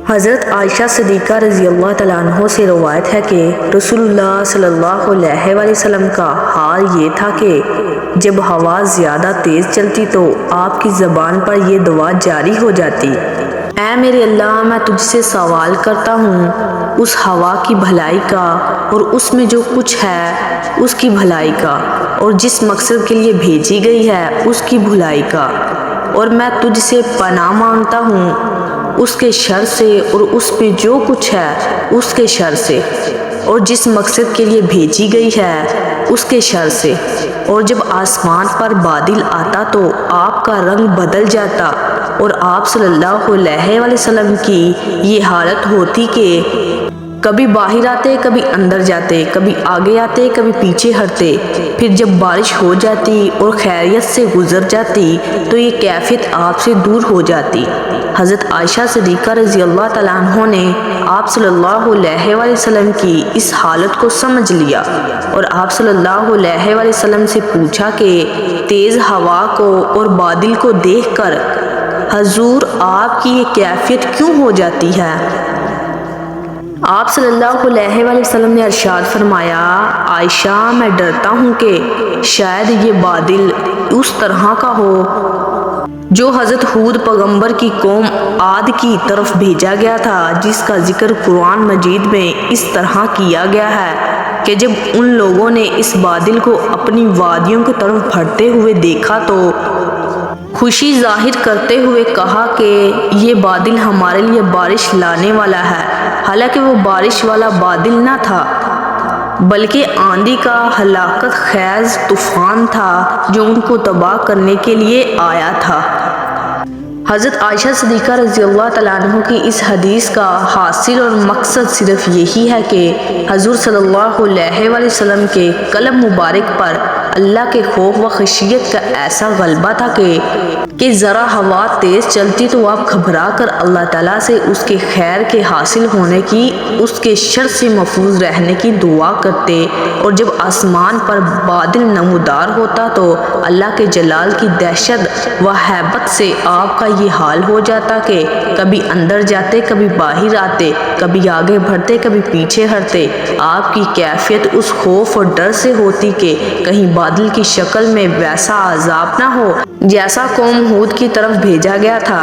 حضرت عائشہ صدیقہ رضی اللہ تعالیٰ عنہ سے روایت ہے کہ رسول اللہ صلی اللہ علیہ وسلم کا حال یہ تھا کہ جب ہوا زیادہ تیز چلتی تو آپ کی زبان پر یہ دعا جاری ہو جاتی: اے میرے اللہ، میں تجھ سے سوال کرتا ہوں اس ہوا کی بھلائی کا اور اس میں جو کچھ ہے اس کی بھلائی کا، اور جس مقصد کے لیے بھیجی گئی ہے اس کی بھلائی کا، اور میں تجھ سے پناہ مانگتا ہوں اس کے شر سے اور اس میں جو کچھ ہے اس کے شر سے، اور جس مقصد کے لیے بھیجی گئی ہے اس کے شر سے۔ اور جب آسمان پر بادل آتا تو آپ کا رنگ بدل جاتا، اور آپ صلی اللہ علیہ وسلم کی یہ حالت ہوتی کہ کبھی باہر آتے، کبھی اندر جاتے، کبھی آگے آتے، کبھی پیچھے ہٹتے۔ پھر جب بارش ہو جاتی اور خیریت سے گزر جاتی تو یہ کیفیت آپ سے دور ہو جاتی۔ حضرت عائشہ صدیقہ رضی اللہ تعالیٰ عنہ نے آپ صلی اللہ علیہ وسلم کی اس حالت کو سمجھ لیا، اور آپ صلی اللہ علیہ وسلم سے پوچھا کہ تیز ہوا کو اور بادل کو دیکھ کر حضور آپ کی یہ کیفیت کیوں ہو جاتی ہے؟ آپ صلی اللہ علیہ وسلم نے ارشاد فرمایا: عائشہ، میں ڈرتا ہوں کہ شاید یہ بادل اس طرح کا ہو جو حضرت ہود پیغمبر کی قوم عاد کی طرف بھیجا گیا تھا، جس کا ذکر قرآن مجید میں اس طرح کیا گیا ہے کہ جب ان لوگوں نے اس بادل کو اپنی وادیوں کی طرف بڑھتے ہوئے دیکھا تو خوشی ظاہر کرتے ہوئے کہا کہ یہ بادل ہمارے لیے بارش لانے والا ہے، حالانکہ وہ بارش والا بادل نہ تھا بلکہ آندھی کا ہلاکت خیز طوفان تھا جو ان کو تباہ کرنے کے لیے آیا تھا۔ حضرت عائشہ صدیقہ رضی اللہ تعالیٰ عنہ کی اس حدیث کا حاصل اور مقصد صرف یہی ہے کہ حضور صلی اللہ علیہ وسلم کے قلب مبارک پر اللہ کے خوف و خشیت کا ایسا غلبہ تھا کہ ذرا ہوا تیز چلتی تو آپ گھبرا کر اللہ تعالیٰ سے اس کے خیر کے حاصل ہونے کی، اس کے شر سے محفوظ رہنے کی دعا کرتے، اور جب آسمان پر بادل نمودار ہوتا تو اللہ کے جلال کی دہشت و ہیبت سے آپ کا یہ حال ہو جاتا کہ کبھی اندر جاتے، کبھی باہر آتے، کبھی آگے بڑھتے، کبھی پیچھے ہٹتے۔ آپ کی کیفیت اس خوف اور ڈر سے ہوتی کہ کہیں بادل کی شکل میں ویسا عذاب نہ ہو جیسا قوم ہود کی طرف بھیجا گیا تھا،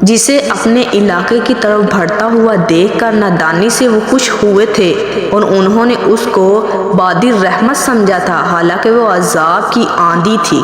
جسے اپنے علاقے کی طرف بڑھتا ہوا دیکھ کر نادانی سے وہ خوش ہوئے تھے، اور انہوں نے اس کو بادل رحمت سمجھا تھا، حالانکہ وہ عذاب کی آندھی تھی۔